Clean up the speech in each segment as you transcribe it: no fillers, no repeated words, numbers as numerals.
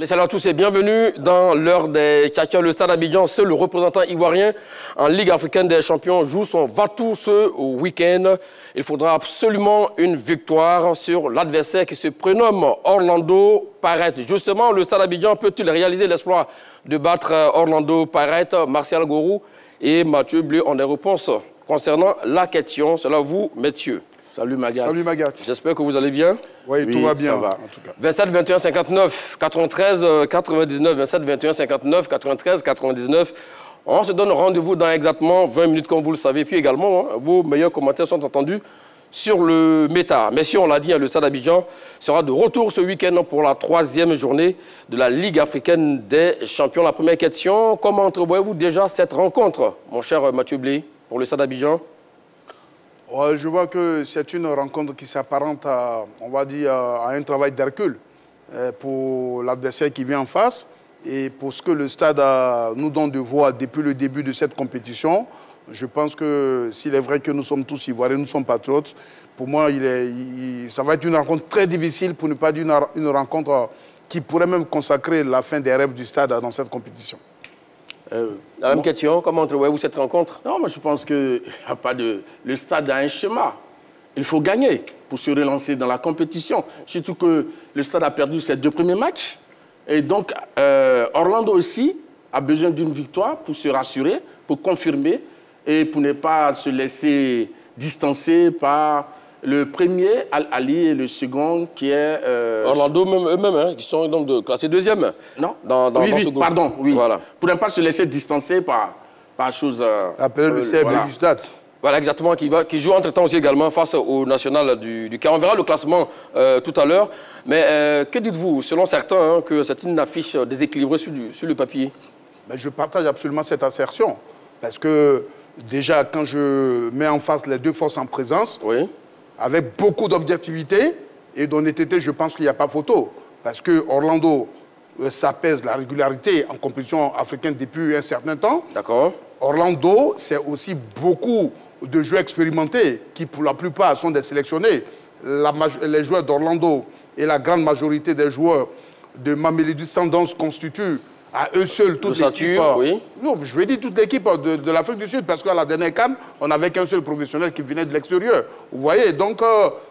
Salut à tous et bienvenue dans l'heure des Tchatchas. Le Stade Abidjan, seul le représentant ivoirien en Ligue africaine des champions, joue son va-tout ce week-end. Il faudra absolument une victoire sur l'adversaire qui se prénomme Orlando Pirates. Justement, le Stade Abidjan peut-il réaliser l'exploit de battre Orlando Pirates? Martial Gorou et Mathieu Blé ont des réponses concernant la question. C'est là vous, messieurs. Salut Magat. Salut Magat. J'espère que vous allez bien. Oui, tout va bien, ça va, en tout cas. 27 21 59 93 99, 27 21 59 93 99. On se donne rendez-vous dans exactement 20 minutes, comme vous le savez. Puis également, vos meilleurs commentaires sont entendus sur le méta. Mais si on l'a dit, le Stade Abidjan sera de retour ce week-end pour la 3e journée de la Ligue africaine des champions. La première question, comment entrevoyez-vous déjà cette rencontre, mon cher Mathieu Blé, pour le Stade Abidjan? Je vois que c'est une rencontre qui s'apparente à, on va dire, à un travail d'Hercule pour l'adversaire qui vient en face et pour ce que le Stade nous donne de voir depuis le début de cette compétition. Je pense que s'il est vrai que nous sommes tous Ivoiriens, nous sommes patriotes, pour moi, ça va être une rencontre très difficile, pour ne pas dire une rencontre qui pourrait même consacrer la fin des rêves du Stade dans cette compétition. La même question, comment entrevoyez-vous cette rencontre? Non, moi je pense qu'il n'y a pas de... Le Stade a un schéma. Il faut gagner pour se relancer dans la compétition. Surtout que le Stade a perdu ses 2 premiers matchs. Et donc, Orlando aussi a besoin d'une victoire pour se rassurer, pour confirmer et pour ne pas se laisser distancer par le premier, Al-Ali, et le second qui est... Orlando eux-mêmes, hein, qui sont donc classés 2e. Non, dans ce groupe. Pardon, oui. Voilà. Pour ne pas se laisser distancer par chose... Appelé le CRB voilà. du Stade. Voilà, exactement, qui joue entre-temps aussi également face au national du Caire. On verra le classement tout à l'heure. Mais que dites-vous, selon certains, hein, que c'est une affiche déséquilibrée sur le papier? Ben, je partage absolument cette assertion. Parce que déjà, quand je mets en face les 2 forces en présence, oui, avec beaucoup d'objectivité et d'honnêteté, je pense qu'il n'y a pas photo. Parce que Orlando, ça pèse la régularité en compétition africaine depuis un certain temps. D'accord. Orlando, c'est aussi beaucoup de joueurs expérimentés qui, pour la plupart, sont des sélectionnés. Les joueurs d'Orlando et la grande majorité des joueurs de Mamelodi Sundowns constituent à eux seuls toute l'équipe. Oui. Non, je vais dire toute l'équipe de l'Afrique du Sud, parce qu'à la dernière CAN, on n'avait qu'un seul professionnel qui venait de l'extérieur. Vous voyez, donc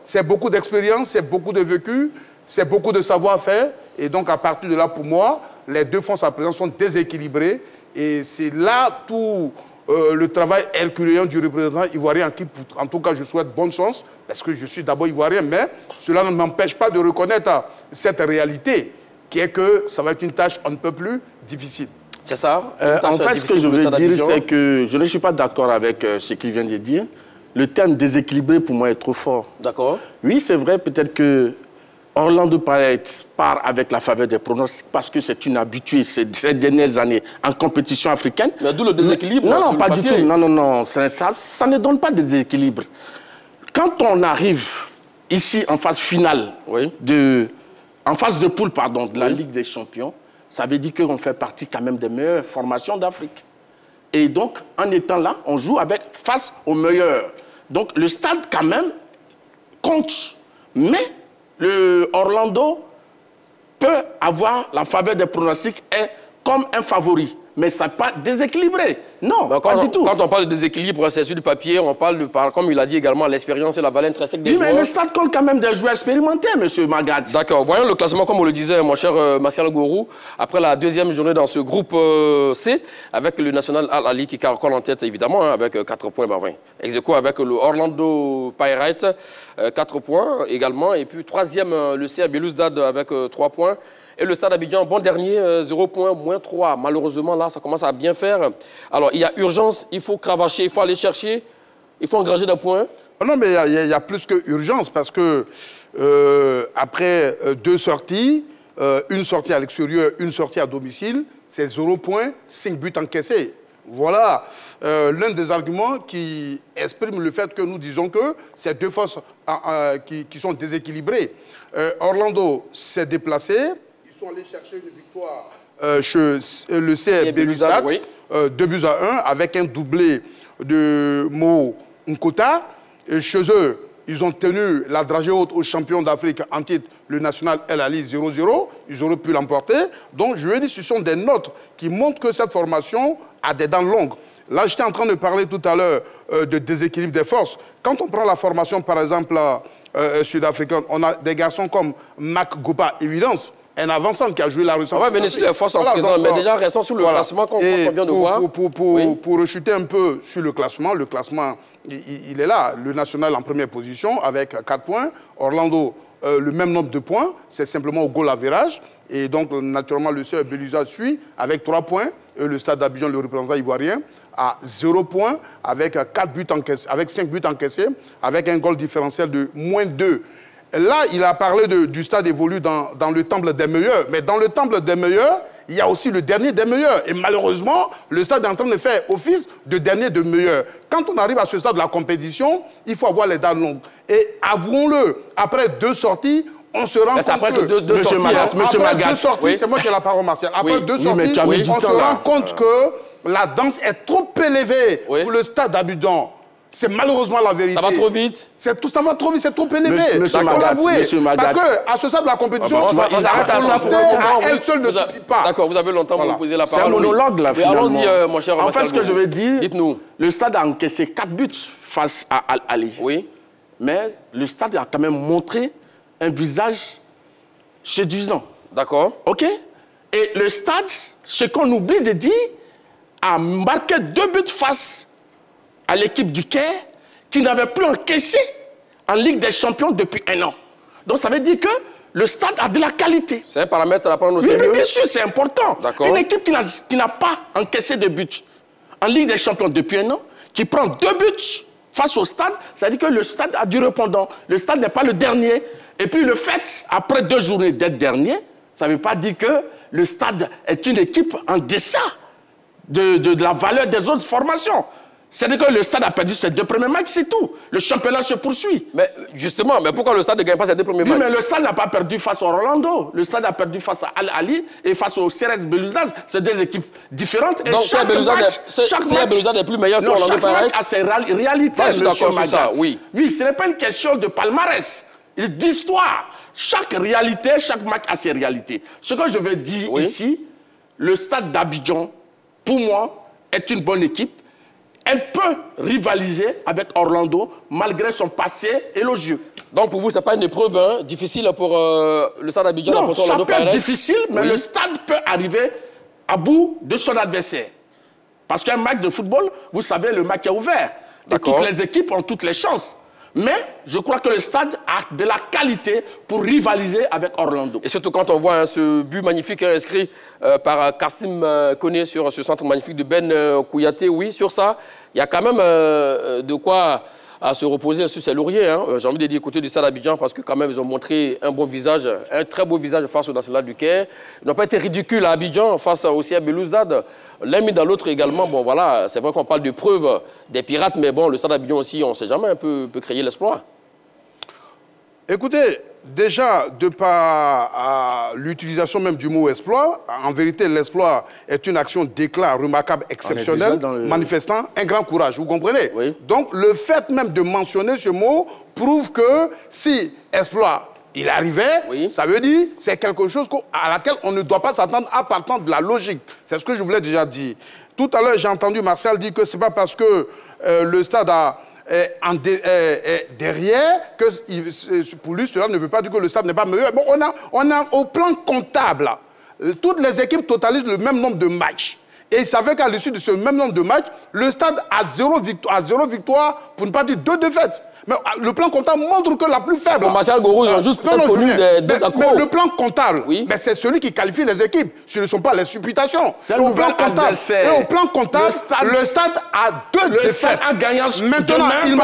c'est beaucoup d'expérience, c'est beaucoup de vécu, c'est beaucoup de savoir-faire. Et donc à partir de là, pour moi, les 2 forces à présent sont déséquilibrées. Et c'est là tout le travail herculéen du représentant ivoirien, qui, en tout cas, je souhaite bonne chance, parce que je suis d'abord ivoirien, mais cela ne m'empêche pas de reconnaître cette réalité, qui est que ça va être une tâche un peu plus difficile. C'est ça? En fait, ce que je veux dire, c'est que je ne suis pas d'accord avec ce qu'il vient de dire. Le terme déséquilibré, pour moi, est trop fort. D'accord. Oui, c'est vrai, peut-être que Orlando Pirates part avec la faveur des pronostics parce que c'est une habituée ces dernières années en compétition africaine. Mais d'où le déséquilibre? Non, pas du tout. Non. Ça ne donne pas de déséquilibre. Quand on arrive ici en phase finale, oui, en phase de poule, pardon, de la Ligue des champions, ça veut dire qu'on fait partie quand même des meilleures formations d'Afrique. Et donc, en étant là, on joue face aux meilleurs. Donc, le Stade, quand même, compte. Mais le Orlando peut avoir la faveur des pronostics et comme un favori. Mais ça n'est pas déséquilibré. Non, pas du tout. Quand on parle de déséquilibre, c'est sur le papier, on parle, comme il a dit également, l'expérience et la valeur intrinsèque des joueurs. Mais le Stade compte quand même des joueurs expérimentés, M. Magad. D'accord. Voyons le classement, comme on le disait, mon cher Martial Gorou, après la 2e journée dans ce groupe C, avec le National Al-Ali qui caracole en tête, évidemment, hein, avec 4 points, 20. Ex-aequo avec le Orlando Pirates, 4 points également. Et puis 3e, le CR Belouizdad avec 3 points. Et le Stade Abidjan, bon dernier, 0 points, moins 3. Malheureusement, là, ça commence à bien faire. Alors, il y a urgence, il faut cravacher, il faut aller chercher, il faut engranger des points. Non, mais il y a plus que urgence, parce que après 2 sorties, une sortie à l'extérieur, une sortie à domicile, c'est 0 points, 5 buts encaissés. Voilà l'un des arguments qui exprime le fait que nous disons que c'est 2 forces qui sont déséquilibrées. Orlando s'est déplacé. Ils sont allés chercher une victoire chez le CR Belouizdad, 2 buts à 1, avec un doublé de Mo Nkota. Chez eux, ils ont tenu la dragée haute aux champions d'Afrique en titre, le national El Ali 0-0. Ils auraient pu l'emporter. Donc, je lui ai dit, ce sont des notes qui montrent que cette formation a des dents longues. Là, j'étais en train de parler tout à l'heure de déséquilibre des forces. Quand on prend la formation, par exemple, sud-africaine, on a des garçons comme Mac Gopa, évidence, un avançant qui a joué la Russie. On va venir sur les forces en présent, mais déjà restons sur le classement qu'on vient de voir. Pour rechuter un peu sur le classement, il est là. Le national en première position avec 4 points. Orlando, le même nombre de points, c'est simplement au goal average. Et donc, naturellement, le CF Belouizdad suit avec 3 points. Et le Stade d'Abidjan, le représentant ivoirien, à 0 points, avec 5 buts encaissés, avec un goal différentiel de -2. Là, il a parlé du stade évolue dans le temple des meilleurs. Mais dans le temple des meilleurs, il y a aussi le dernier des meilleurs. Et malheureusement, le stade est en train de faire office de dernier des meilleurs. Quand on arrive à ce stade de la compétition, il faut avoir les dents longues. Et avouons-le, après 2 sorties, on se rend compte que... Monsieur Magat, c'est moi qui ai la parole, Martial. Après 2 sorties, on se rend compte que la danse est trop élevée pour le stade d'Abidjan. C'est malheureusement la vérité. Ça va trop vite. Ça va trop vite, c'est trop élevé. Monsieur Magat. Parce qu'à ce stade de la compétition, on s'arrête à ça pour elle seule ne suffit pas. D'accord, vous avez longtemps pour me poser la parole. C'est un monologue, là, finalement. Allons-y, mon cher. En fait, ce que je veux dire, dites-nous. Le stade a encaissé 4 buts face à Al Ali. Oui. Mais le stade a quand même montré un visage séduisant. D'accord. OK? Et le stade, ce qu'on oublie de dire, a marqué 2 buts face à l'équipe du Caire qui n'avait plus encaissé en Ligue des Champions depuis 1 an. Donc ça veut dire que le stade a de la qualité. C'est un paramètre à prendre au sérieux. sérieux. Oui, bien sûr, c'est important. Une équipe qui n'a pas encaissé de buts en Ligue des Champions depuis 1 an, qui prend 2 buts face au stade, ça veut dire que le stade a du répondant. Le stade n'est pas le dernier. Et puis le fait, après 2 journées d'être dernier, ça ne veut pas dire que le stade est une équipe en deçà de la valeur des autres formations. C'est-à-dire que le stade a perdu ses 2 premiers matchs, c'est tout. Le championnat se poursuit. Mais justement, mais pourquoi le stade ne gagne pas ses 2 premiers matchs? Oui, mais le stade n'a pas perdu face à Orlando. Le stade a perdu face à Al Ali et face au CRS Belouizdad. C'est 2 équipes différentes. Donc, chaque Belouizdad est plus meilleur que Orlando, pareil. Chaque match a ses réalités, monsieur Magat. Oui, ce n'est pas une question de palmarès, d'histoire. Chaque réalité, chaque match a ses réalités. Ce que je veux dire ici, le stade d'Abidjan, pour moi, est une bonne équipe. Elle peut rivaliser avec Orlando malgré son passé élogieux. Donc pour vous, ce n'est pas une épreuve difficile pour le stade d'Abidjan d'affronter Orlando Pirates? Ça peut être difficile, mais le stade peut arriver à bout de son adversaire. Parce qu'un match de football, vous savez, le match est ouvert. Et toutes les équipes ont toutes les chances. Mais je crois que le stade a de la qualité pour rivaliser avec Orlando. Et surtout quand on voit ce but magnifique inscrit par Kassim Koné sur ce centre magnifique de Ben Kouyaté. Oui, sur ça, il y a quand même de quoi à se reposer sur ses lauriers. J'ai envie de dire côté du stade d'Abidjan parce que quand même ils ont montré un bon visage, un très beau visage face au National du Caire. Ils n'ont pas été ridicules à Abidjan face au CF Belouizdad. L'un mis dans l'autre également. Bon voilà, c'est vrai qu'on parle de preuves des pirates, mais bon, le stade d'Abidjan aussi, on ne sait jamais, peut créer l'exploit. Écoutez, déjà, de par l'utilisation même du mot exploit, en vérité, l'exploit est une action d'éclat remarquable, exceptionnelle, manifestant un grand courage, vous comprenez? Oui. Donc, le fait même de mentionner ce mot prouve que si exploit, il arrivait, ça veut dire que c'est quelque chose à laquelle on ne doit pas s'attendre à partir de la logique. C'est ce que je voulais déjà dire. Tout à l'heure, j'ai entendu Martial dire que ce n'est pas parce que le stade a... derrière, que pour lui, cela ne veut pas dire que le stade n'est pas meilleur. Bon, on a au plan comptable, toutes les équipes totalisent le même nombre de matchs. Et il savait qu'à l'issue de ce même nombre de matchs, le stade a 0 victoire, pour ne pas dire 2 défaites. Mais le plan comptable montre que la plus faible... Bon, Martial Gourou, ils ont juste connu des accros. Mais le plan comptable, c'est celui qui qualifie les équipes. Ce ne sont pas les supputations. C'est au plan comptable. Et au plan comptable, le stade a 2 défaites. Le stade a gagné. Maintenant, il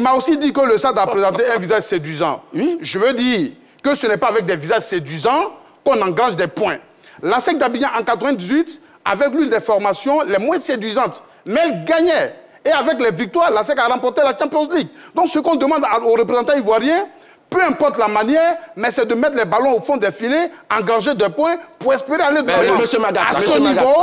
m'a aussi dit que le stade a présenté un visage séduisant. Oui. Je veux dire que ce n'est pas avec des visages séduisants qu'on engrange des points. La SEC d'Abidjan, en 98, avec l'une des formations les moins séduisantes, mais elle gagnait. Et avec les victoires, la SEC a remporté la Champions League. Donc, ce qu'on demande aux représentants ivoiriens, Peu importe la manière, mais c'est de mettre les ballons au fond des filets, engranger des points pour espérer aller de l'avant. Monsieur Magat, à ce niveau,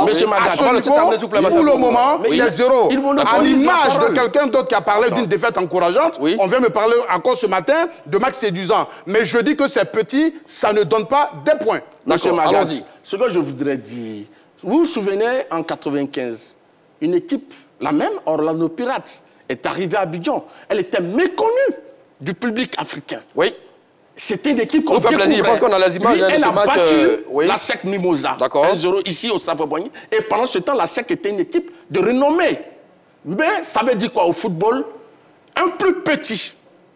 pour le moment, il y a zéro. À l'image de quelqu'un d'autre qui a parlé d'une défaite encourageante, on vient me parler encore ce matin de match séduisant. Mais je dis que c'est petit, ça ne donne pas des points. Monsieur Magat, ce que je voudrais dire, vous vous souvenez, en 1995, une équipe, la même, Orlando Pirates, est arrivée à Abidjan. Elle était méconnue du public africain. Oui. C'était une équipe qu'on découvrait. Je pense qu'on a les images de ce match. Elle a battu la SEC Mimosa, 1-0 ici au Stade Boigny. Et pendant ce temps, la SEC était une équipe de renommée. Mais ça veut dire quoi au football? Un plus petit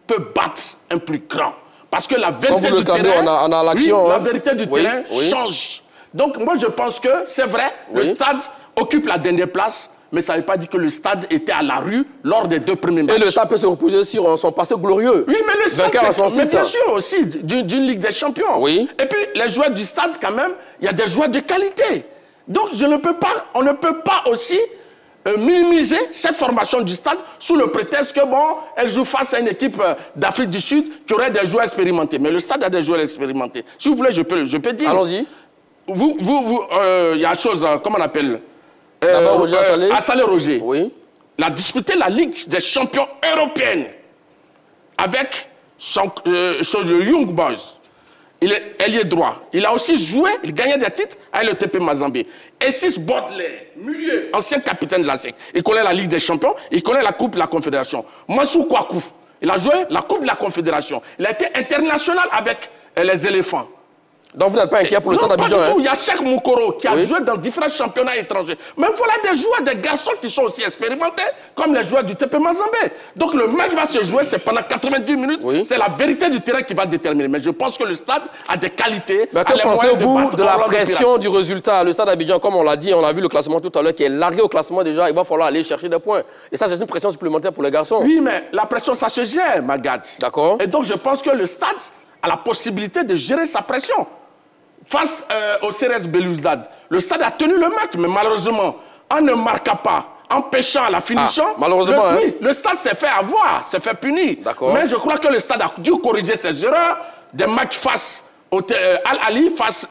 peut battre un plus grand. Parce que la vérité du terrain, la vérité du terrain change. Donc moi je pense que c'est vrai, le stade occupe la dernière place, mais ça ne veut pas dire que le stade était à la rue lors des 2 premiers matchs. Et le stade peut se reposer sur son passé glorieux. Oui, mais le stade, mais bien sûr aussi, d'une Ligue des Champions. Oui. Et puis, les joueurs du stade, quand même, il y a des joueurs de qualité. Donc, on ne peut pas aussi minimiser cette formation du stade sous le prétexte que, bon, elle joue face à une équipe d'Afrique du Sud qui aurait des joueurs expérimentés. Mais le stade a des joueurs expérimentés. Si vous voulez, je peux dire. Allons-y. Il y a une chose, comment on appelle Roger Assalé Roger. Oui. Il a disputé la Ligue des champions européenne avec le Young Boys. Il est ailier droit. Il a aussi joué, il gagnait des titres avec le TP Mazembe. Essis Bodler, milieu, ancien capitaine de la SEC. Il connaît la Ligue des champions, il connaît la Coupe de la Confédération. Mansou Kouakou, il a joué la Coupe de la Confédération. Il a été international avec les éléphants. Donc vous n'êtes pas inquiet pour le Stade d'Abidjan? Non, pas du tout. Il y a Cheikh Moukoro qui a joué dans différents championnats étrangers. Même voilà des joueurs, des garçons qui sont aussi expérimentés, comme les joueurs du TP Mazembe. Donc le match va se jouer, c'est pendant 90 minutes. C'est la vérité du terrain qui va déterminer. Mais je pense que le stade a des qualités. Mais que pensez-vous de la pression du résultat? Le Stade d'Abidjan, comme on l'a dit, on a vu le classement tout à l'heure, qui est largué au classement déjà. Il va falloir aller chercher des points. Et ça, c'est une pression supplémentaire pour les garçons. Oui, mais la pression, ça se gère, Magat. D'accord. Et donc je pense que le stade a la possibilité de gérer sa pression. Face au CRS Belouizdad, le stade a tenu le match, mais malheureusement, en ne marquant pas, en pêchant à la finition, malheureusement, le stade s'est fait avoir, s'est fait punir. Mais je crois que le stade a dû corriger ses erreurs, des matchs face au Al-Ali, face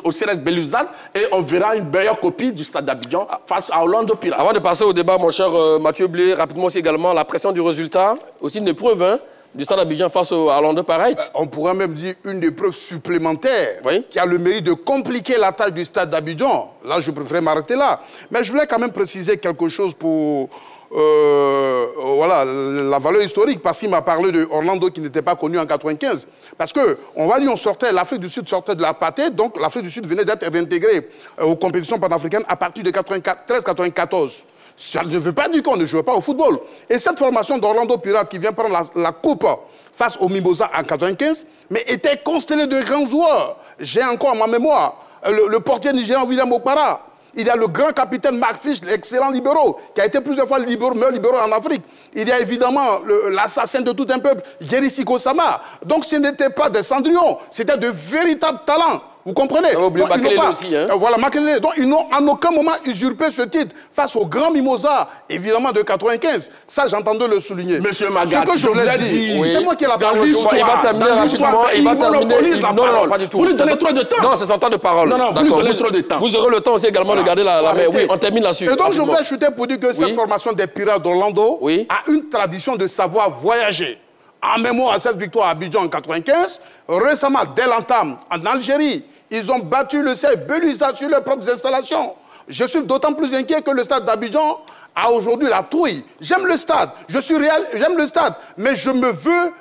au CRS Belouizdad, et on verra une meilleure copie du stade d'Abidjan face à Orlando Pirates. Avant de passer au débat, mon cher Mathieu Blé, rapidement aussi également, la pression du résultat, aussi une épreuve, du Stade d'Abidjan face à Orlando Pirates. On pourrait même dire une des preuves supplémentaires qui a le mérite de compliquer la tâche du Stade d'Abidjan. Là, je préférais m'arrêter là. Mais je voulais quand même préciser quelque chose pour voilà, la valeur historique, parce qu'il m'a parlé de Orlando qui n'était pas connu en 95. Parce que, on va dire, l'Afrique du Sud sortait de l'apartheid, donc l'Afrique du Sud venait d'être réintégrée aux compétitions panafricaines à partir de 93-94. Ça ne veut pas dire qu'on ne jouait pas au football. Et cette formation d'Orlando Pirates qui vient prendre la coupe face au Mimosa en 95, mais était constellée de grands joueurs. J'ai encore ma mémoire le portier nigérian William Okpara. Il y a le grand capitaine Mark Fish, l'excellent libéraux, qui a été plusieurs fois meilleur libéraux en Afrique. Il y a évidemment l'assassin de tout un peuple, Jerry Sikosama. Donc ce n'était pas des cendrillons, c'était de véritables talents. Vous comprenez? Voilà, Makelele. Donc, ils n'ont en aucun moment usurpé ce titre face au grand Mimosa, évidemment, de 95. Ça, j'entendais le souligner. Monsieur Magat, ce que je voulais dire, c'est moi qui ai la parole. Il va terminer rapidement. Il va terminer. Non, pas du tout. Vous lui donnez trop de temps. Non, c'est son temps de parole. Non, vous lui donnez trop de temps. Vous aurez le temps aussi également de garder la main. Oui, on termine là-dessus. Et donc, je voulais chuter pour dire que cette formation des Pirates d'Orlando a une tradition de savoir voyager. En mémoire à cette victoire à Abidjan en 95, récemment, dès l'entame, en Algérie, ils ont battu le CF Belouizdad sur leurs propres installations. Je suis d'autant plus inquiet que le stade d'Abidjan a aujourd'hui la trouille. J'aime le stade, j'aime le stade, mais je me veux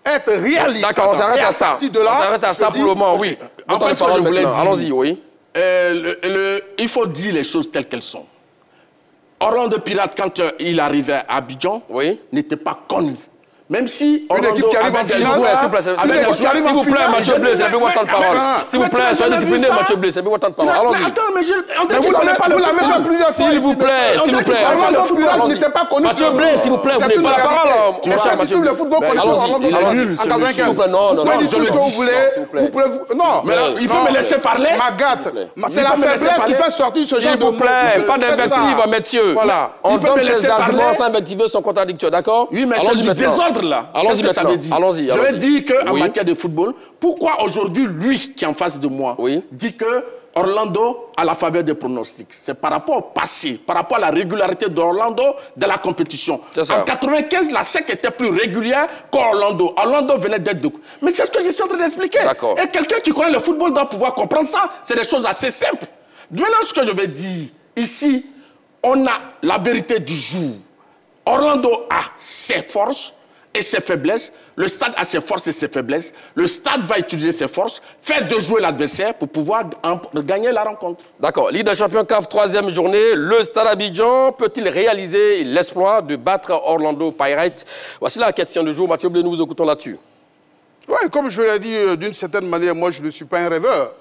être réaliste. D'accord, on s'arrête à ça. On s'arrête à ça pour le moment, oui. En fait, ce que je voulais dire, allons-y, oui. Il faut dire les choses telles qu'elles sont. Orlando Pirates, quand il arrivait à Abidjan, n'était pas connu. Même si une équipe qui arrive en finale, s'il vous plaît, Mathieu Blé, c'est un peu votre temps de parole. S'il vous plaît, soyez discipliné, Mathieu Blé, c'est un peu votre temps de parole. Allons-y. Attends, mais vous l'avez fait plusieurs fois. S'il vous plaît, s'il vous plaît. Orlando Pirates n'était pas connu. Mathieu Blé, s'il vous plaît, vous n'avez pas la parole. Mon cher Mathieu Blé, le football collectif Orlando Pirates en 95. Non, vous pouvez dire tout ce que vous voulez. Non, mais il faut me laisser parler. Magat, c'est la faiblesse qui fait sortir ce genre de mots. S'il vous plaît, pas d'invective, Mathieu. Voilà. On donne ses arguments sans invectiver son contradicteur, d'accord? Oui, mais c'est du désordre descendre là, Allons-y qu'est-ce que ça veut dire? Allons-y. Je vais dire qu'en Oui. matière de football, pourquoi aujourd'hui, lui qui est en face de moi, Oui. dit que Orlando a la faveur des pronostics? C'est par rapport au passé, par rapport à la régularité d'Orlando dans la compétition. C'est ça. En 95, la SEC était plus régulière qu'Orlando. Orlando venait d'être de... Mais c'est ce que je suis en train d'expliquer. D'accord. Et quelqu'un qui connaît le football doit pouvoir comprendre ça. C'est des choses assez simples. Maintenant, ce que je vais dire, ici, on a la vérité du jour. Orlando a ses forces et ses faiblesses. Le stade a ses forces et ses faiblesses. Le stade va utiliser ses forces, faire de jouer l'adversaire pour pouvoir gagner la rencontre. D'accord. Ligue des champions CAF, 3e journée. Le Stade Abidjan peut-il réaliser l'exploit de battre Orlando Pirates? Voici la question du jour. Mathieu Blé, nous vous écoutons là-dessus. Oui, comme je l'ai dit, d'une certaine manière, moi, je ne suis pas un rêveur.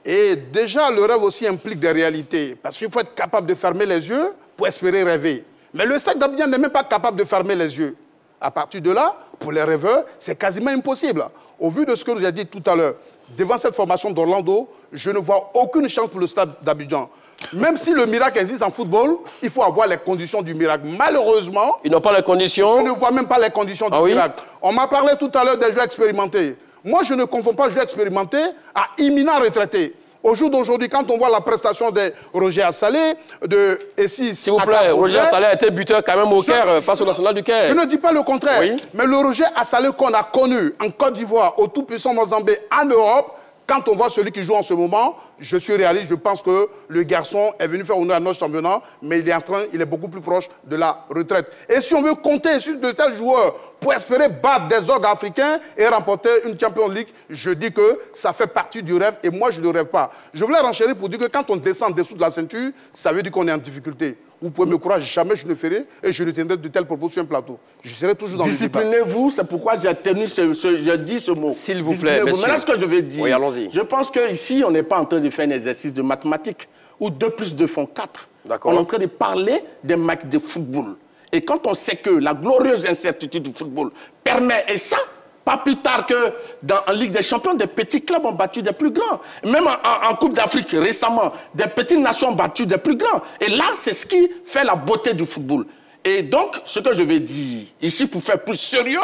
Et déjà, le rêve aussi implique des réalités. Parce qu'il faut être capable de fermer les yeux pour espérer rêver. Mais le Stade d'Abidjan n'est même pas capable de fermer les yeux. À partir de là, pour les rêveurs, c'est quasiment impossible. Au vu de ce que j'ai dit tout à l'heure, devant cette formation d'Orlando, je ne vois aucune chance pour le Stade d'Abidjan. Même si le miracle existe en football, il faut avoir les conditions du miracle. Malheureusement, Ils n'ont pas les conditions. je ne vois même pas les conditions du miracle. On m'a parlé tout à l'heure des joueurs expérimentés. Moi, je ne confonds pas joueurs expérimentés à imminent retraité. Au jour d'aujourd'hui, quand on voit la prestation de Roger Assalé, de Essis... S'il vous plaît, Roger Assalé a été buteur quand même au Caire, face au National du Caire. Je ne dis pas le contraire. Oui. Mais le Roger Assalé qu'on a connu en Côte d'Ivoire, au tout-puissant Mozambique, en Europe, quand on voit celui qui joue en ce moment, je suis réaliste, je pense que le garçon est venu faire honneur à notre championnat, mais il est beaucoup plus proche de la retraite. Et si on veut compter sur de tels joueurs pour espérer battre des orgues africains et remporter une Champions League, je dis que ça fait partie du rêve et moi je ne rêve pas. Je voulais renchérir pour dire que quand on descend en dessous de la ceinture, ça veut dire qu'on est en difficulté. Vous pouvez me croire, jamais je ne ferai et je ne tiendrai de telles propos sur un plateau. Je serai toujours dans le débat. Disciplinez-vous, c'est pourquoi j'ai tenu j'ai dit ce mot. S'il vous plaît, monsieur. Maintenant, ce que je vais dire, Oui, allons-y. je pense qu'ici, on n'est pas en train de faire un exercice de mathématiques où 2 plus 2 font 4. D'accord. On est en train de parler des matchs de football. Et quand on sait que la glorieuse incertitude du football permet, et ça, pas plus tard qu'en Ligue des Champions, des petits clubs ont battu des plus grands. Même en Coupe d'Afrique, récemment, des petites nations ont battu des plus grands. Et là, c'est ce qui fait la beauté du football. Et donc, ce que je vais dire, ici, pour faire plus sérieux,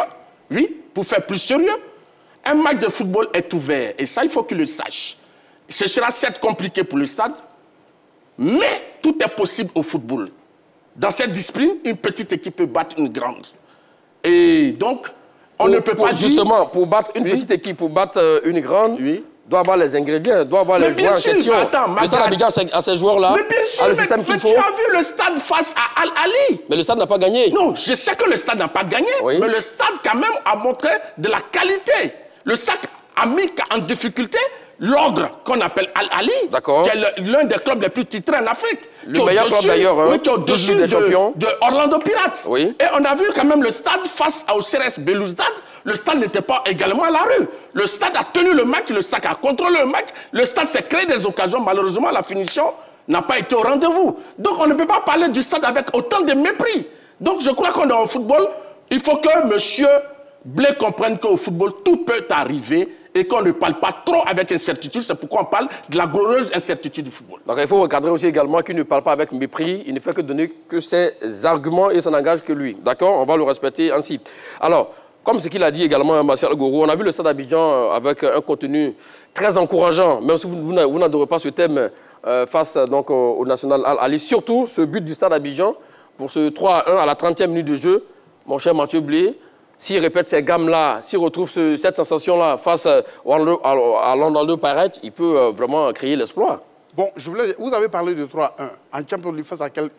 oui, pour faire plus sérieux, un match de football est ouvert. Et ça, il faut qu'il le sache. Ce sera certes compliqué pour le stade, mais tout est possible au football. Dans cette discipline, une petite équipe peut battre une grande. Et donc, on ne peut pas dire... Justement, pour battre une petite équipe, pour battre une grande, doit avoir les ingrédients, doit avoir les joueurs en question. Le Stade Abidjan a ces joueurs-là, a le système qu'il faut. Mais tu as vu le stade face à Al-Ali. Mais le Stade n'a pas gagné. Non, je sais que le stade n'a pas gagné, mais le stade quand même a montré de la qualité. Le stade a mis en difficulté l'Ogre, qu'on appelle Al-Ali, qui est l'un des clubs les plus titrés en Afrique. Le meilleur club d'ailleurs, oui, qui est au-dessus de Orlando Pirates. Oui. Et on a vu quand même le stade face au CRS Belouizdad, le stade n'était pas également à la rue. Le stade a tenu le match, le stade a contrôlé le match, le stade s'est créé des occasions, malheureusement la finition n'a pas été au rendez-vous. Donc on ne peut pas parler du stade avec autant de mépris. Donc je crois qu'on est au football, il faut que M. Blé comprenne qu'au football, tout peut arriver et qu'on ne parle pas trop avec incertitude. C'est pourquoi on parle de la glorieuse incertitude du football. Donc il faut recadrer aussi également qu'il ne parle pas avec mépris. Il ne fait que donner que ses arguments et ça n'engage que lui. D'accord? On va le respecter ainsi. Alors, comme ce qu'il a dit également Martial Gourou, on a vu le Stade Abidjan avec un contenu très encourageant, même si vous n'adorez pas ce thème face donc, au National Al-Ali. Surtout ce but du Stade Abidjan pour ce 3-1 à la 30e minute de jeu. Mon cher Mathieu Blé, s'il répète ces gammes-là, s'il retrouve cette sensation-là face à Orlando Pirates, il peut vraiment créer l'exploit. Bon, vous avez parlé de 3-1. En Champions League, face à quelle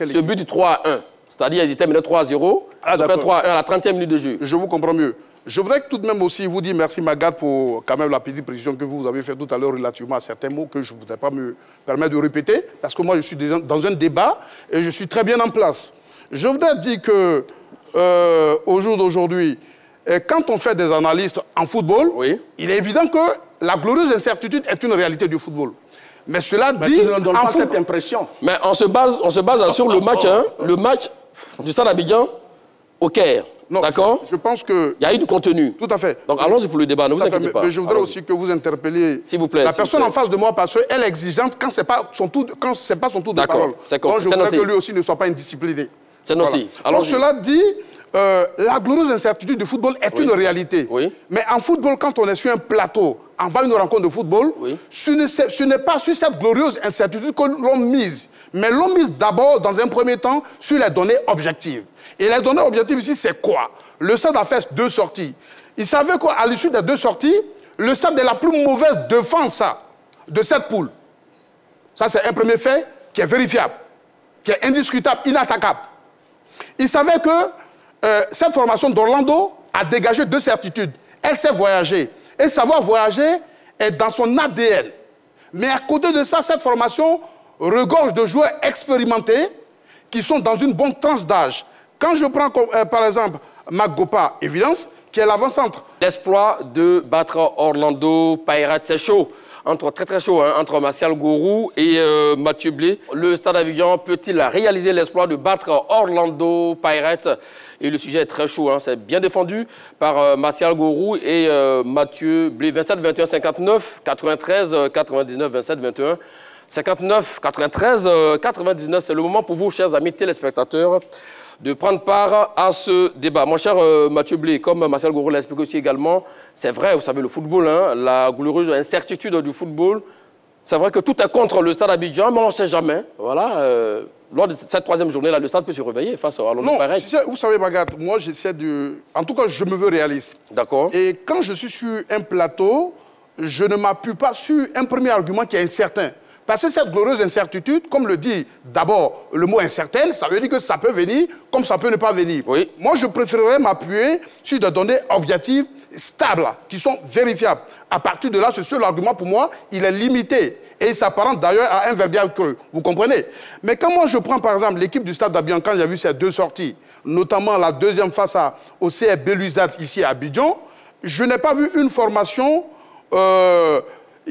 Ce but du 3-1, c'est-à-dire qu'ils étaient menés 3-0, ils ont fait 3-1 à la 30e minute de jeu. Je vous comprends mieux. Je voudrais tout de même aussi vous dire merci Magat pour quand même la petite précision que vous avez fait tout à l'heure relativement à certains mots que je ne voudrais pas me permettre de répéter, parce que moi je suis dans un débat et je suis très bien en place. Je voudrais dire que au jour d'aujourd'hui, quand on fait des analyses en football, il est évident que la glorieuse incertitude est une réalité du football. Mais cela dit... tu ne donnes pas cette impression. Mais on se base sur le match du Stade Abidjan au Caire. D'accord? Je pense que... Il y a eu du contenu. Tout à fait. Donc allons-y pour le débat, ne vous inquiétez pas. Mais je voudrais aussi que vous interpelliez s'il vous plaît, la personne en face de moi parce qu'elle est exigeante quand ce n'est pas son tour de parole. Donc je voudrais que lui aussi ne soit pas indiscipliné. C'est noté. Voilà. Alors, cela dit, la glorieuse incertitude du football est une réalité. Oui. Mais en football, quand on est sur un plateau, en va une rencontre de football, ce n'est pas sur cette glorieuse incertitude que l'on mise. Mais l'on mise d'abord, dans un premier temps, sur les données objectives. Et les données objectives ici, c'est quoi? Le Stade a fait 2 sorties. Il savait qu'à l'issue des 2 sorties, le Stade est la plus mauvaise défense de cette poule. Ça, c'est un premier fait qui est vérifiable, qui est indiscutable, inattaquable. Il savait que cette formation d'Orlando a dégagé 2 certitudes. Elle sait voyager. Et savoir voyager est dans son ADN. Mais à côté de ça, cette formation regorge de joueurs expérimentés qui sont dans une bonne tranche d'âge. Quand je prends par exemple Magopa, évidence, qui est l'avant-centre. L'exploit de battre Orlando Pirates, c'est chaud. Très très chaud, hein, entre Martial Gourou et Mathieu Blé. Le Stade Abidjan peut-il réaliser l'exploit de battre Orlando Pirates? Et le sujet est très chaud, hein, c'est bien défendu par Martial Gourou et Mathieu Blé. 27-21, 59, 93, 99, 27-21, 59, 93, 99. C'est le moment pour vous, chers amis téléspectateurs, de prendre part à ce débat. Mon cher Mathieu Blé, comme Martial Gourou l'a expliqué aussi également, c'est vrai, vous savez, le football, hein, la glorieuse incertitude du football, c'est vrai que tout est contre le Stade Abidjan, mais on ne sait jamais. Voilà, lors de cette 3e journée-là, le Stade peut se réveiller face à Orlando Pirates. Tu sais, vous savez, Bagat, moi, j'essaie de... En tout cas, je me veux réaliste. D'accord. Et quand je suis sur un plateau, je ne m'appuie pas sur un premier argument qui est incertain. Parce que cette glorieuse incertitude, comme le dit d'abord le mot incertain, ça veut dire que ça peut venir comme ça peut ne pas venir. Oui. Moi, je préférerais m'appuyer sur des données objectives, stables, qui sont vérifiables. À partir de là, ce seul argument, pour moi, il est limité. Et il s'apparente d'ailleurs à un verbiage creux. Vous comprenez? Mais quand moi, je prends par exemple l'équipe du Stade d'Abidjan, quand j'ai vu ces 2 sorties, notamment la 2e face au CF Belouizdad ici à Abidjan, je n'ai pas vu une formation...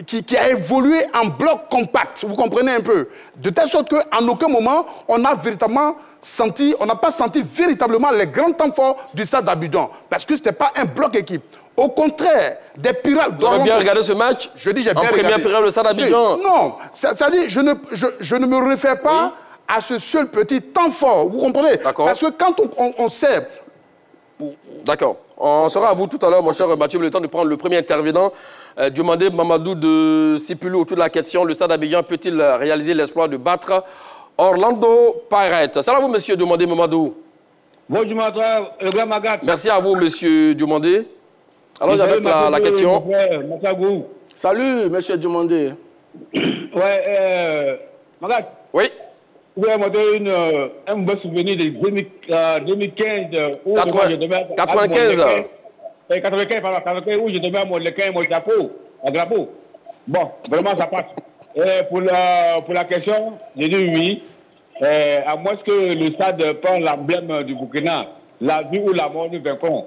Qui a évolué en bloc compact, vous comprenez un peu. De telle sorte qu'en aucun moment, on n'a pas senti véritablement les grands temps forts du Stade d'Abidjan. Parce que ce n'était pas un bloc équipe. Au contraire, des Pirates... Vous avez bien regardé ce match? Je dis j'ai bien regardé. En première période, le Stade d'Abidjan? Non, c'est-à-dire je ne me réfère pas à ce seul petit temps fort, vous comprenez? Parce que quand on sait... D'accord. On sera à vous tout à l'heure, mon cher Mathieu, le temps de prendre le premier intervenant. Demander Mamadou de Sipulu autour de la question. Le Stade Abidjan peut-il réaliser l'exploit de battre Orlando Pirates? Salut à vous, monsieur Diomandé Mamadou. Bonjour, le grand Magat. Merci à vous, monsieur Diomandé. Alors, j'avais la question. Salut, monsieur Diomandé. Ouais, Magat. Oui. Vous avez montré un bon souvenir de 2015 où 95. 95, où je devais à mon chapeau, à drapeau. Bon, vraiment, ça passe. Pour la question, j'ai dit oui. À moins que le Stade prenne l'emblème du Burkina, la vie ou la mort, nous vaincrons.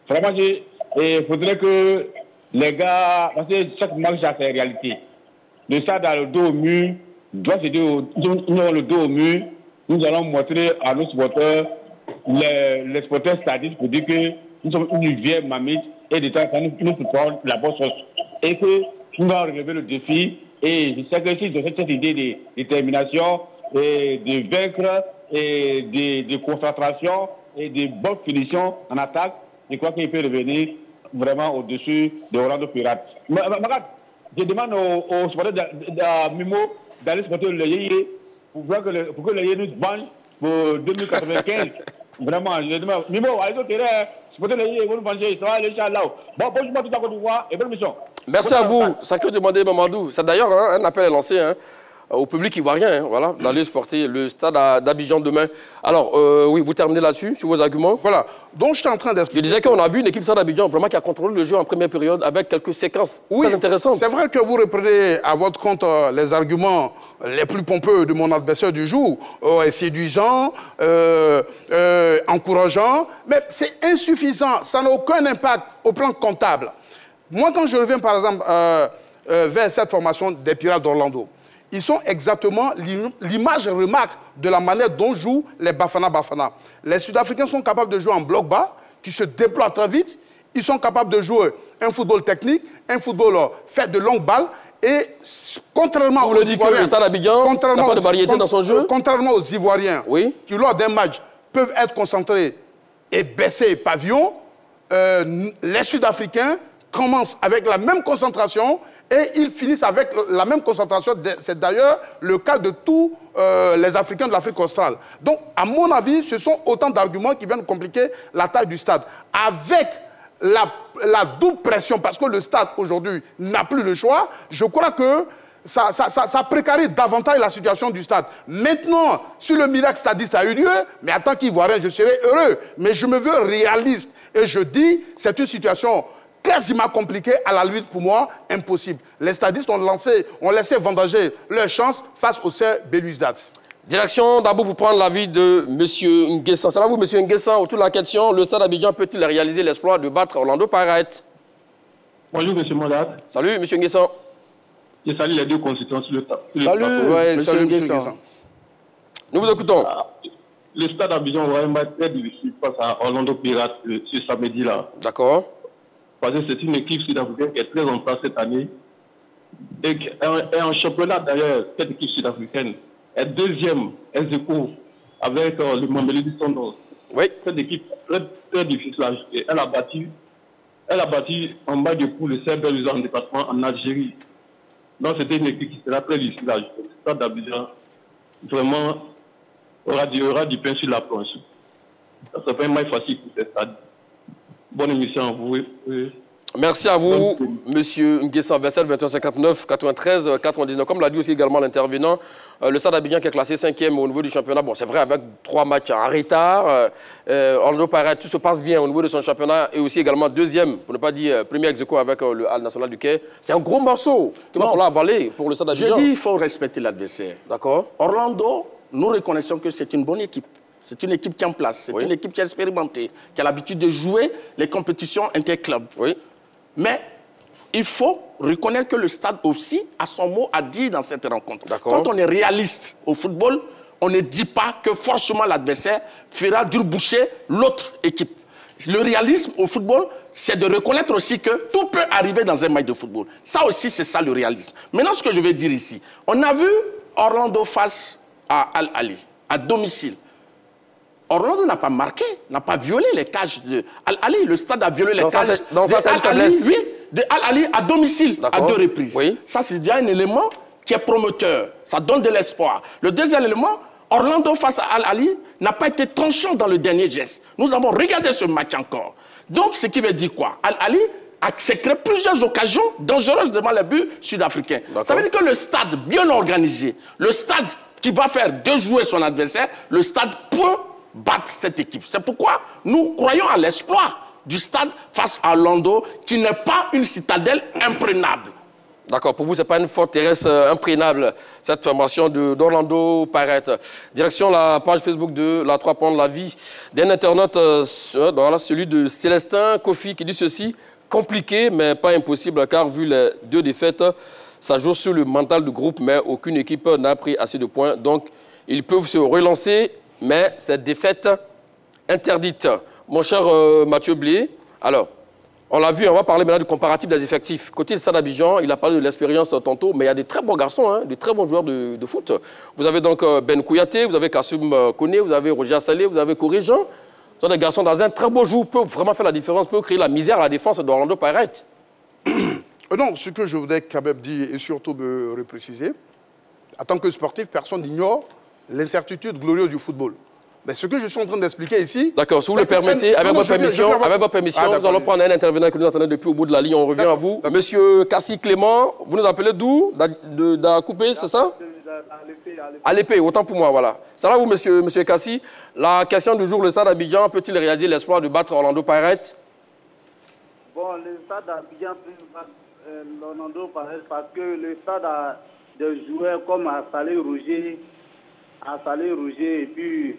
Vraiment, il faudrait que les gars, parce que chaque match a ses réalités. Le Stade a le dos au mur. Doit se dire, nous avons le dos au mur, nous allons montrer à nos supporters, les supporters stadistes pour dire que nous sommes une vieille mamite et de temps en temps nous prenons la bonne chose. Et que nous allons relever le défi. Et je sais que si de cette idée de détermination, et de vaincre, et de concentration, et de bonne finition en attaque, je crois qu'il peut revenir vraiment au-dessus de Orlando Pirates. Je demande aux supporters de Mimo d'aller supporter le Yéyé pour que le Yéyé nous bange pour 2095. Vraiment, je demande, Mimo, allez au terrain, supporter le Yéyé, vous nous vengez, ça va aller chez Allah. Bon, bonjour tout à Côte d'Ivoire et bonne mission. Merci à vous. Sacré Demandé Mamadou. C'est d'ailleurs un appel est lancé au public ivoirien, voilà, d'aller supporter le Stade d'Abidjan demain. Alors, oui, vous terminez là-dessus, sur vos arguments. Voilà. Donc, je suis en train d'expliquer. Je disais qu'on a vu une équipe Stade d'Abidjan vraiment qui a contrôlé le jeu en première période avec quelques séquences très intéressantes. C'est vrai que vous reprenez à votre compte les arguments les plus pompeux de mon adversaire du jour, séduisant, encourageant, mais c'est insuffisant. Ça n'a aucun impact au plan comptable. Moi, quand je reviens, par exemple, vers cette formation des Pirates d'Orlando, ils sont exactement l'image remarque de la manière dont jouent les Bafana. Les Sud-Africains sont capables de jouer en bloc bas, qui se déploient très vite. Ils sont capables de jouer un football technique, un football fait de longues balles. Et contrairement aux Ivoiriens, le Stade Abidjan n'a pas de variété dans son jeu. Contrairement aux Ivoiriens, qui lors d'un match peuvent être concentrés et baisser pavillon, les Sud-Africains commencent avec la même concentration et ils finissent avec la même concentration. C'est d'ailleurs le cas de tous les Africains de l'Afrique australe. Donc, à mon avis, ce sont autant d'arguments qui viennent compliquer la taille du stade. Avec la double pression, parce que le stade, aujourd'hui, n'a plus le choix, je crois que ça précarise davantage la situation du stade. Maintenant, si le miracle stadiste a eu lieu, mais en tant qu'Ivoirien, je serai heureux. Mais je me veux réaliste. Et je dis, c'est une situation quasiment compliquée, à la limite pour moi, impossible. Les stadistes ont laissé vendager leur chance face au CR Belouizdad. Direction d'abord pour prendre l'avis de M. Nguessan. Ça va vous, M. Nguessan, autour de la question, le Stade Abidjan peut-il réaliser l'exploit de battre Orlando Pirates? Bonjour, M. Mondat. Salut, M. Nguessan. Je salue les deux consultants sur le tas. Salut, M. Nguessan. Nous vous écoutons. Le Stade Abidjan aura un match très difficile face à Orlando Pirates ce samedi-là. D'accord. Parce que c'est une équipe sud-africaine qui est très en place cette année. Et en championnat, d'ailleurs, cette équipe sud-africaine est deuxième ex-aequo avec le Mamelodi Sundowns. Oui. Cette équipe est très, très difficile à jouer. Elle a battu en bas de poule le CR Belouizdad en département en Algérie. Donc c'était une équipe qui sera très difficile à jouer. Le Stade d'Abidjan, vraiment, aura du pain sur la planche. Ça ne sera pas un match facile pour ce stade. Bonne émission à vous. Merci à vous, M. Nguessan. 27, 21, 59, 93, 99. Comme l'a dit aussi également l'intervenant, le Stade Abidjan qui est classé 5e au niveau du championnat. Bon, c'est vrai, avec 3 matchs en retard. Orlando Pirates, tout se passe bien au niveau de son championnat et aussi également 2e, pour ne pas dire premier ex-aequo avec le Al Nassr du Caire. C'est un gros morceau qu'il va falloir avaler pour le Stade Abidjan. Je dis qu'il faut respecter l'adversaire. D'accord. Orlando, nous reconnaissons que c'est une bonne équipe. C'est une équipe qui est en place. C'est une équipe qui est expérimentée, qui a l'habitude de jouer les compétitions interclubs. Oui. Mais il faut reconnaître que le stade aussi a son mot à dire dans cette rencontre. Quand on est réaliste au football, on ne dit pas que forcément l'adversaire fera d'une bouchée l'autre équipe. Le réalisme au football, c'est de reconnaître aussi que tout peut arriver dans un match de football. Ça aussi, c'est ça le réalisme. Maintenant, ce que je vais dire ici, on a vu Orlando face à Al Ahly, à domicile. Orlando n'a pas marqué, n'a pas violé les cages de Al Ahly. Le stade a violé les cages de Al Ahly. Oui, de Al Ahly à domicile à 2 reprises. Oui. Ça, c'est déjà un élément qui est promoteur. Ça donne de l'espoir. Le deuxième élément, Orlando face à Al Ahly n'a pas été tranchant dans le dernier geste. Nous avons regardé ce match encore. Donc, ce qui veut dire quoi? Al Ahly s'est créé plusieurs occasions dangereuses devant les buts sud-africains. Ça veut dire que le stade bien organisé, le stade qui va faire déjouer son adversaire, le stade peut battre cette équipe. C'est pourquoi nous croyons à l'exploit du stade face à Orlando, qui n'est pas une citadelle imprenable. D'accord, pour vous, ce n'est pas une forteresse imprégnable, cette formation d'Orlando Pirates. Direction la page Facebook de la 3 points de la vie d'un internaute, celui de Célestin Kofi, qui dit ceci: compliqué, mais pas impossible, car vu les 2 défaites, ça joue sur le mental du groupe, mais aucune équipe n'a pris assez de points. Donc, ils peuvent se relancer, mais cette défaite interdite. Mon cher Mathieu Blé, alors, on l'a vu, on va parler maintenant du comparatif des effectifs. Côté Stade Abidjan, il a parlé de l'expérience tantôt, mais il y a des très bons garçons, hein, de très bons joueurs de foot. Vous avez donc Ben Kouyaté, vous avez Kassoum Koné, vous avez Roger Assalé, vous avez Coré Jean. Ce sont des garçons dans un très beau jeu, peuvent vraiment faire la différence, peuvent créer la misère à la défense d'Orlando Pirates. Non, ce que je voudrais quand même dire et surtout me repréciser, en tant que sportif, personne n'ignore l'incertitude glorieuse du football. Mais ce que je suis en train d'expliquer ici... D'accord, si vous le permettez, avec votre permission, nous allons prendre un intervenant que nous attendons depuis au bout de la ligne. On revient à vous. Monsieur Kassi Clément, vous nous appelez d'où? D'Akoupé, c'est ça? À l'épée, autant pour moi, voilà. Ça va vous, monsieur Kassi? La question du jour, le Stade Abidjan peut-il réaliser l'espoir de battre Orlando Pirates? Bon, le Stade Abidjan peut battre Orlando Pirates parce que le Stade a des joueurs comme Assalé Roger et puis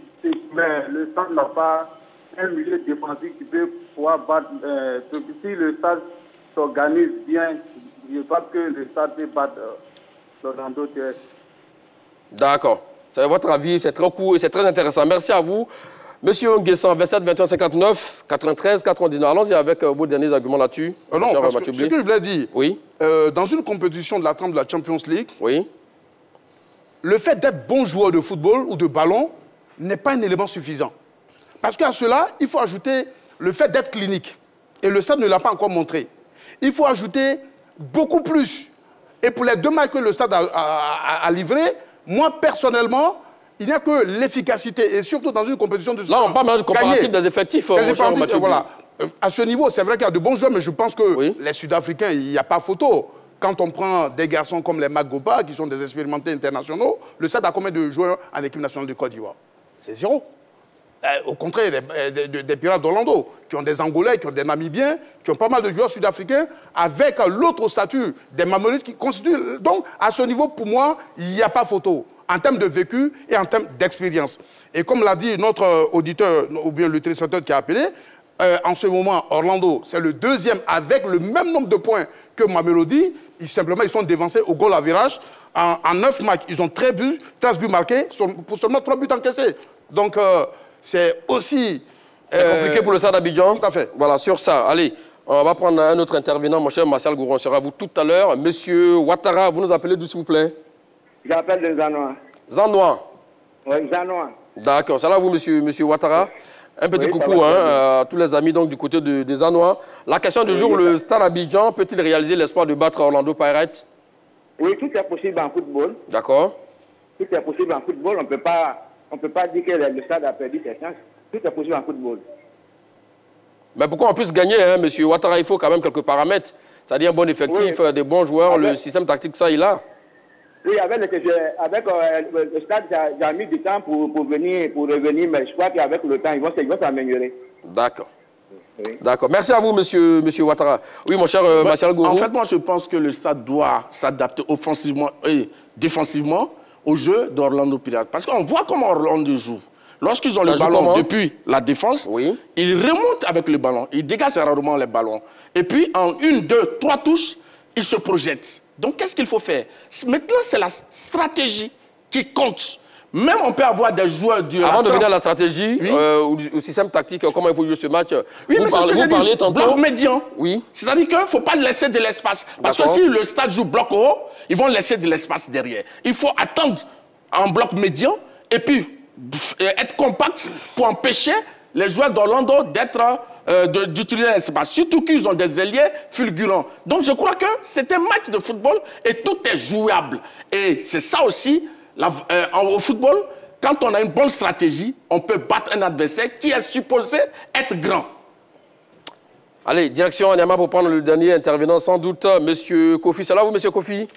mais le Stade n'a pas un milieu défensif qui peut pouvoir battre. Si le Stade s'organise bien, je pense que le Stade peut battre Orlando Pirates. D'accord. C'est votre avis, c'est très court et c'est très intéressant. Merci à vous. Monsieur Nguessan, 27, 21, 59, 93, 99. Allons-y avec vos derniers arguments là-dessus. Non, parce que ce que je voulais dire, oui. Dans une compétition de la trempe de la Champions League, oui. Le fait d'être bon joueur de football ou de ballon n'est pas un élément suffisant. Parce qu'à cela, il faut ajouter le fait d'être clinique. Et le stade ne l'a pas encore montré. Il faut ajouter beaucoup plus. Et pour les 2 matchs que le stade a livrés, moi, personnellement, il n'y a que l'efficacité. Et surtout dans une compétition de sport. Là, on parle du comparatif des effectifs. Voilà. À ce niveau, c'est vrai qu'il y a de bons joueurs, mais je pense que les Sud-Africains, il n'y a pas photo. Quand on prend des garçons comme les Magoba, qui sont des expérimentés internationaux, le stade a combien de joueurs en équipe nationale de Côte d'Ivoire? C'est 0. Au contraire, des Pirates d'Orlando, qui ont des Angolais, qui ont des Namibiens, qui ont pas mal de joueurs sud-africains, avec l'autre statut des Mamelodies qui constituent... Donc, à ce niveau, pour moi, il n'y a pas photo, en termes de vécu et en termes d'expérience. Et comme l'a dit notre auditeur, ou bien le téléspectateur qui a appelé, en ce moment, Orlando, c'est le 2e avec le même nombre de points que Mamelodi. Simplement, ils sont dévancés au goal average. En 9 matchs, ils ont 13 buts marqués, pour seulement 3 buts encaissés. Donc, c'est aussi... compliqué pour le Stade d'Abidjan. Tout à fait. Voilà, sur ça. Allez, on va prendre un autre intervenant, mon cher Martial Gourou. On sera à vous tout à l'heure. Monsieur Ouattara, vous nous appelez d'où, s'il vous plaît? J'appelle de Zanoa. Zanoa. Oui, Zanoa. D'accord. Ça va, vous, monsieur Ouattara? Un petit coucou à tous les amis donc, du côté de Zanoa. La question du jour, le Stade Abidjan peut-il réaliser l'espoir de battre Orlando Pirates? Oui, tout est possible en football. D'accord. Tout est possible en football. On ne peut pas dire que le Stade a perdu ses chances. Tout est possible en football. Mais pour qu'on puisse gagner, hein, monsieur Ouattara, il faut quand même quelques paramètres. C'est-à-dire un bon effectif, des bons joueurs, le système tactique, ça, il a. Oui, avec le Stade, j'ai mis du temps pour revenir, mais je crois qu'avec le temps, ils vont s'améliorer. D'accord. Oui. D'accord. Merci à vous, monsieur Ouattara. Oui, mon cher Martial Gourou. En fait, moi, je pense que le Stade doit s'adapter offensivement et défensivement au jeu d'Orlando Pirates. Parce qu'on voit comment Orlando joue. Lorsqu'ils ont le ballon depuis la défense, ils remontent avec le ballon. Ils dégagent rarement les ballons. Et puis, en 1, 2, 3 touches, ils se projettent. Donc, qu'est-ce qu'il faut faire? Maintenant, c'est la stratégie qui compte. Même on peut avoir des joueurs du... Avant de venir à la stratégie, au système tactique, comment il faut jouer ce match, oui, mais c'est ce que j'ai dit, bloc médian. Oui. C'est-à-dire qu'il ne faut pas laisser de l'espace. Parce que si le stade joue bloc haut, ils vont laisser de l'espace derrière. Il faut attendre en bloc médian et puis être compact pour empêcher les joueurs d'Orlando d'utiliser l'espace. Surtout qu'ils ont des ailiers fulgurants. Donc je crois que c'est un match de football et tout est jouable. Et c'est ça aussi... au football, quand on a une bonne stratégie, on peut battre un adversaire qui est supposé être grand. Allez, direction Niamey pour prendre le dernier intervenant, sans doute, monsieur Kofi. C'est là vous, monsieur Kofi?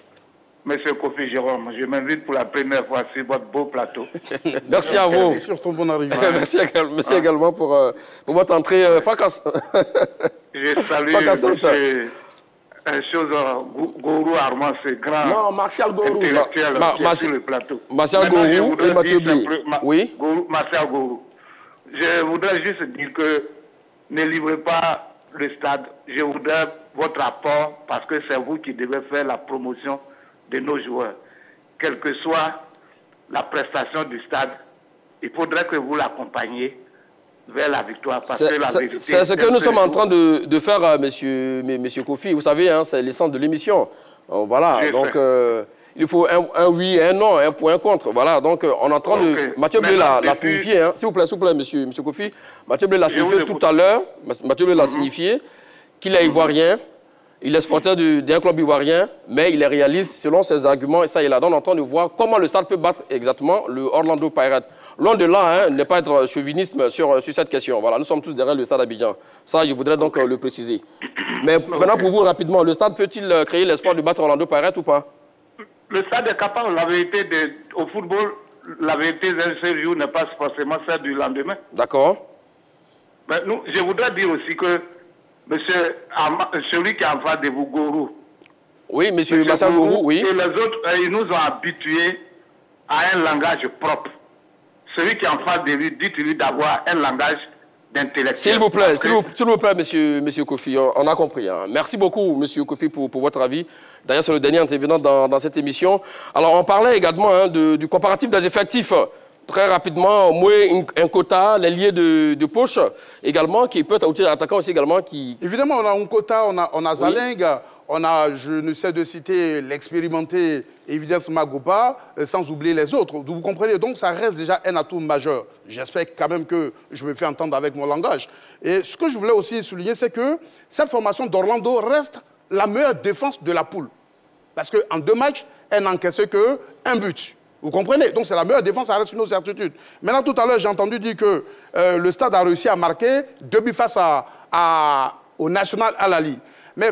Monsieur Kofi Jérôme, je m'invite pour la première fois sur votre beau plateau. Merci à vous. Sur ton bon arrivée. Merci également pour votre entrée fracasse. Je salue Gourou Armand, c'est grand. Non, Martial Gourou. Intellectuel sur le plateau. Martial Gourou et Mathieu Blé. Oui. Martial Gourou. Je voudrais juste dire que ne livrez pas le stade. Je voudrais votre apport parce que c'est vous qui devez faire la promotion de nos joueurs. Quelle que soit la prestation du stade, il faudrait que vous l'accompagniez vers la victoire. C'est ce que nous sommes en train de faire, monsieur Kofi. Vous savez, hein, c'est l'essence de l'émission. Voilà, donc il faut un oui et un non, un pour un contre. Voilà, donc on est en train de... Mathieu Blé l'a signifié, hein. S'il vous plaît, monsieur Kofi. Mathieu Blé l'a signifié tout à l'heure. Mathieu Blé l'a signifié qu'il est ivoirien. Il est supporter d'un club ivoirien, mais il est réaliste selon ses arguments. Et ça, il a donné en train de voir comment le stade peut battre exactement le Orlando Pirates. Loin de là, hein, ne pas être chauviniste sur cette question. Voilà, nous sommes tous derrière le stade Abidjan. Ça, je voudrais donc le préciser. Mais maintenant, pour vous, rapidement, le stade peut-il créer l'espoir de battre Orlando Pirates ou pas? Le stade est capable. La vérité, au football, la vérité d'un seul jour n'est pas forcément celle du lendemain. D'accord. Je voudrais dire aussi que monsieur, celui qui est en face de vous, Gourou. Oui, monsieur Martial Gourou, oui. Et les autres, ils nous ont habitués à un langage propre. Celui qui est en face de lui, dites-lui d'avoir un langage d'intellectuel. S'il vous plaît, monsieur Kofi, on a compris. Hein. Merci beaucoup, monsieur Kofi, pour votre avis. D'ailleurs, c'est le dernier intervenant dans cette émission. Alors, on parlait également hein, du comparatif des effectifs. Très rapidement, un quota, l'ailier de poche également, qui peut être attaquant aussi également. Qui... Évidemment, on a un quota, on a Zaling, je ne sais de citer l'expérimenté Evidence Magopa, sans oublier les autres. Vous comprenez? Donc ça reste déjà un atout majeur. J'espère quand même que je me fais entendre avec mon langage. Et ce que je voulais aussi souligner, c'est que cette formation d'Orlando reste la meilleure défense de la poule. Parce qu'en 2 matchs, elle n'a encaissé qu'un but. Vous comprenez? Donc c'est la meilleure défense, ça reste une autre certitude. Maintenant, tout à l'heure, j'ai entendu dire que le Stade a réussi à marquer 2 buts face au National Al-Ahly. Mais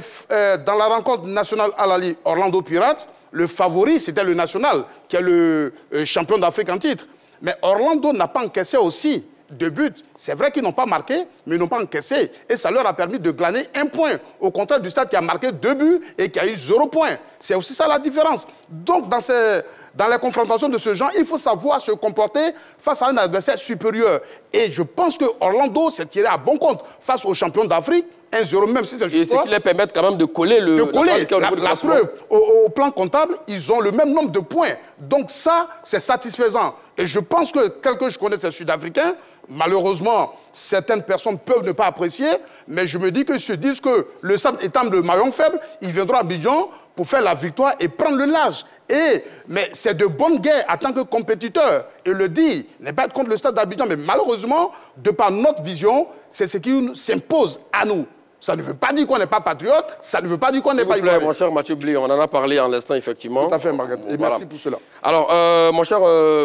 dans la rencontre National Al-Ahly Orlando Pirates, le favori, c'était le National, qui est le champion d'Afrique en titre. Mais Orlando n'a pas encaissé aussi 2 buts. C'est vrai qu'ils n'ont pas marqué, mais ils n'ont pas encaissé. Et ça leur a permis de glaner 1 point. Au contraire du Stade qui a marqué 2 buts et qui a eu 0 point. C'est aussi ça la différence. Donc, dans les confrontations de ce genre, il faut savoir se comporter face à un adversaire supérieur. Et je pense que Orlando s'est tiré à bon compte face aux champions d'Afrique. 1-0, même si c'est juste. Et ce qui leur permet quand même de coller le. De coller. La preuve, au plan comptable, ils ont le même nombre de points. Donc ça, c'est satisfaisant. Et je pense que, tel que je connais ces Sud-Africains, malheureusement, certaines personnes peuvent ne pas apprécier, mais je me dis qu'ils se disent que le Stade étant le maillon faible, ils viendront à Abidjan pour faire la victoire et prendre le large. Mais c'est de bonne guerre en tant que compétiteur. Et le dit, n'est pas être contre le Stade d'Abidjan, mais malheureusement, de par notre vision, c'est ce qui s'impose à nous. Ça ne veut pas dire qu'on n'est pas patriote, ça ne veut pas dire qu'on n'est pas ivoirien. Mon cher Mathieu Blé, on en a parlé en l'instant, effectivement. Tout à fait, Margaret. Et voilà. Merci pour cela. Alors, mon cher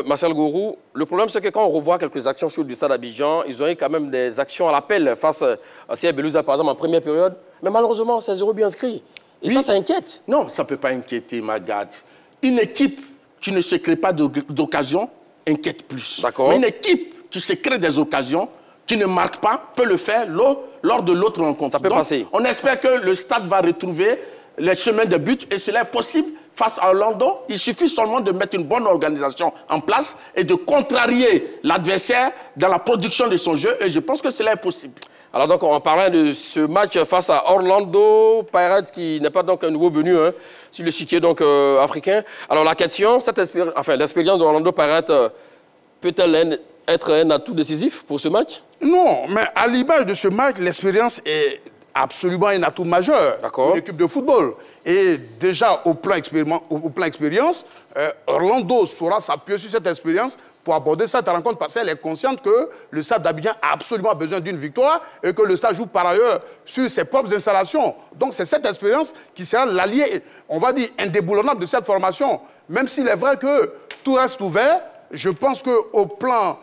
Marcel Gourou, le problème, c'est que quand on revoit quelques actions sur du Stade d'Abidjan, ils ont eu quand même des actions à l'appel face à CF Belouizdad, par exemple, en première période. Mais malheureusement, c'est 0 but inscrit. Et oui. Ça inquiète. Non, ça ne peut pas inquiéter, Margaret. Une équipe qui ne se crée pas d'occasion inquiète plus. D'accord. Mais une équipe qui se crée des occasions, qui ne marque pas, peut le faire lors de l'autre rencontre. Ça peut passer. On espère que le Stade va retrouver les chemins de but et cela est possible face à Orlando. Il suffit seulement de mettre une bonne organisation en place et de contrarier l'adversaire dans la production de son jeu et je pense que cela est possible. Alors donc, en parlant de ce match face à Orlando Pirates, qui n'est pas donc un nouveau venu sur le chiquier donc, africain. Alors la question, l'expérience d'Orlando Pirates peut-elle être un atout décisif pour ce match? Non, mais à l'image de ce match, l'expérience est absolument un atout majeur pour l'équipe de football. Et déjà, au plan expérience, Orlando saura s'appuyer sur cette expérience pour aborder cette rencontre parce qu'elle est consciente que le Stade d'Abidjan a absolument besoin d'une victoire et que le Stade joue par ailleurs sur ses propres installations. Donc c'est cette expérience qui sera l'allié, on va dire, indéboulonnable de cette formation. Même s'il est vrai que tout reste ouvert, je pense qu'au plan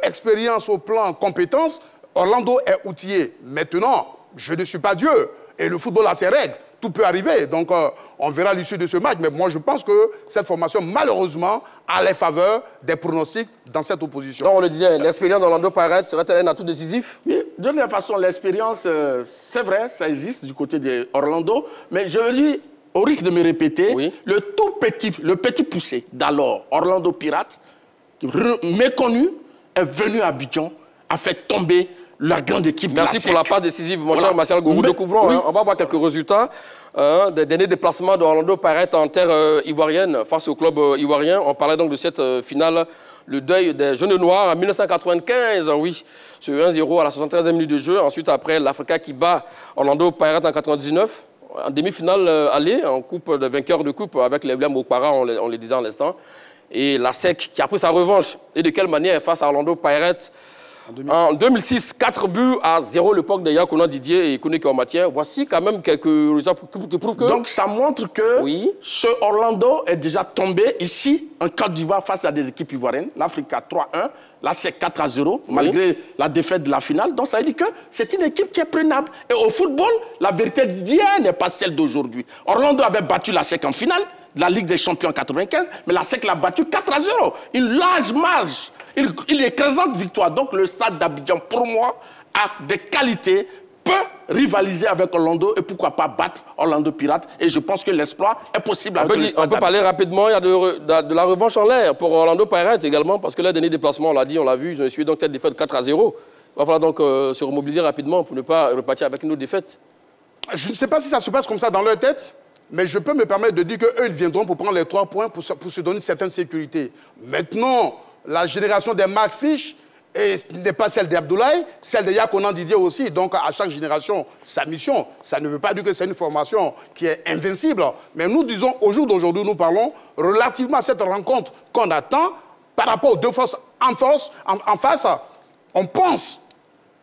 expérience, au plan compétence, Orlando est outillé. Maintenant, je ne suis pas Dieu et le football a ses règles. Tout peut arriver, donc on verra l'issue de ce match. Mais moi, je pense que cette formation, malheureusement, a les faveurs des pronostics dans cette opposition. Non, on le disait, l'expérience d'Orlando Pirates serait-elle un atout décisif? Oui, de toute façon, l'expérience, c'est vrai, ça existe du côté d'Orlando. Mais je veux dire, au risque de me répéter, le petit poussé d'alors, Orlando Pirates, méconnu, est venu à Abidjan, a fait tomber la grande équipe. Merci pour la part décisive, mon cher Marcel Gourou. Découvrons, on va voir quelques résultats des derniers déplacements d'Orlando Pirates en terre ivoirienne face au club ivoirien. On parlait donc de cette finale, le deuil des Jeunes Noirs en 1995, oui, sur 1-0 à la 73e minute de jeu. Ensuite, après, l'Africa qui bat Orlando Pirates en 99, en demi-finale aller, en coupe de vainqueur de coupe avec les William Okpara, on le disait en l'instant. Et la SEC qui a pris sa revanche. Et de quelle manière face à Orlando Pirates en 2006, 4 buts à 0, l'époque de Yakuna Didier et Kounéki en matière. Voici quand même quelques résultats qui prouvent que... Donc ça montre que ce Orlando est déjà tombé ici, en Côte d'Ivoire, face à des équipes ivoiriennes. L'Africa 3-1, la SEC 4-0, malgré la défaite de la finale. Donc ça veut dire que c'est une équipe qui est prenable. Et au football, la vérité d'hier n'est pas celle d'aujourd'hui. Orlando avait battu la SEC en finale de la Ligue des Champions en 95, mais la SEC l'a battu 4-0. Une large marge. Il est 15 victoires. Donc le Stade d'Abidjan, pour moi, a des qualités, peut rivaliser avec Orlando et pourquoi pas battre Orlando Pirates. Et je pense que l'exploit est possible avec le Stade. On peut parler rapidement, il y a de la revanche en l'air pour Orlando Pirates également, parce que leur dernier déplacement, on l'a dit, on l'a vu, ils ont essuyé donc cette défaite 4-0. Il va falloir donc se remobiliser rapidement pour ne pas repartir avec une autre défaite. Je ne sais pas si ça se passe comme ça dans leur tête, mais je peux me permettre de dire qu'eux, ils viendront pour prendre les 3 points pour se donner une certaine sécurité. Maintenant, la génération des Mark Fish Et ce n'est pas celle d'Abdoulaye, celle de Yakonan Didier aussi. Donc, à chaque génération, sa mission. Ça ne veut pas dire que c'est une formation qui est invincible. Mais nous disons, au jour d'aujourd'hui, nous parlons relativement à cette rencontre qu'on attend par rapport aux deux forces en face. On pense,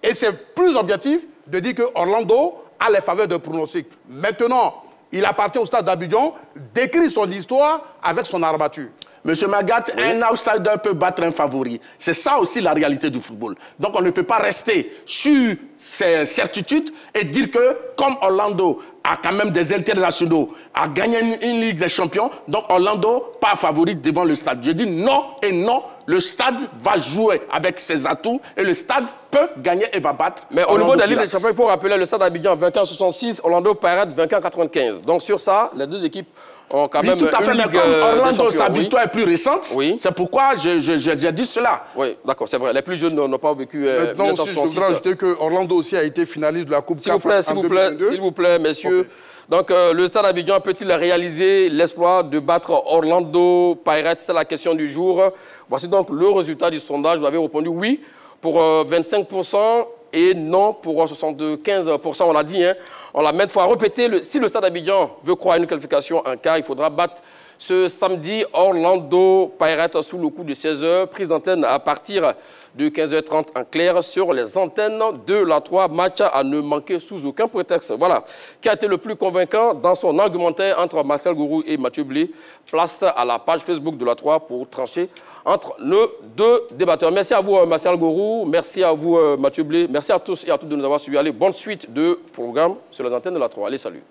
et c'est plus objectif, de dire que Orlando a les faveurs de pronostic. Maintenant, il appartient au stade d'Abidjan d'écrire son histoire avec son armature. Monsieur Magat, oui. Un outsider peut battre un favori. C'est ça aussi la réalité du football. Donc on ne peut pas rester sur ces certitudes et dire que comme Orlando a quand même des internationaux, a gagné une Ligue des Champions, donc Orlando pas favori devant le stade. Je dis non et non, le stade va jouer avec ses atouts et le stade peut gagner et va battre. Mais au niveau de la Ligue des Champions, il faut rappeler le stade d'Abidjan vainqueur en 66, Orlando Pirates vainqueur en 95. Donc sur ça, les deux équipes ont quand même tout à fait, une Ligue Orlando, sa victoire est plus récente. Oui. C'est pourquoi j'ai dit cela. Oui, d'accord, c'est vrai. Les plus jeunes n'ont pas vécu Maintenant 1966. Aussi, je voudrais ajouter que Orlando aussi a été finaliste de la Coupe CAF en 2022. S'il vous plaît, messieurs. Okay. Donc, le Stade Abidjan peut-il réaliser l'exploit de battre Orlando Pirates? C'est la question du jour. Voici donc le résultat du sondage. Vous avez répondu oui pour 25% et non pour 75%. On l'a dit, hein. On l'a maintes fois répété. Si le Stade Abidjan veut croire à une qualification en quart, il faudra battre ce samedi Orlando Pirates sous le coup de 16h. Prise d'antenne à partir de 15h30 en clair sur les antennes de la 3. Match à ne manquer sous aucun prétexte. Voilà. Qui a été le plus convaincant dans son argumentaire entre Martial Gourou et Mathieu Blé? Place à la page Facebook de la 3 pour trancher entre nos deux débatteurs. Merci à vous, Martial Gourou. Merci à vous, Mathieu Blé. Merci à tous et à toutes de nous avoir suivis. Allez, bonne suite de programme sur les antennes de la 3. Allez, salut.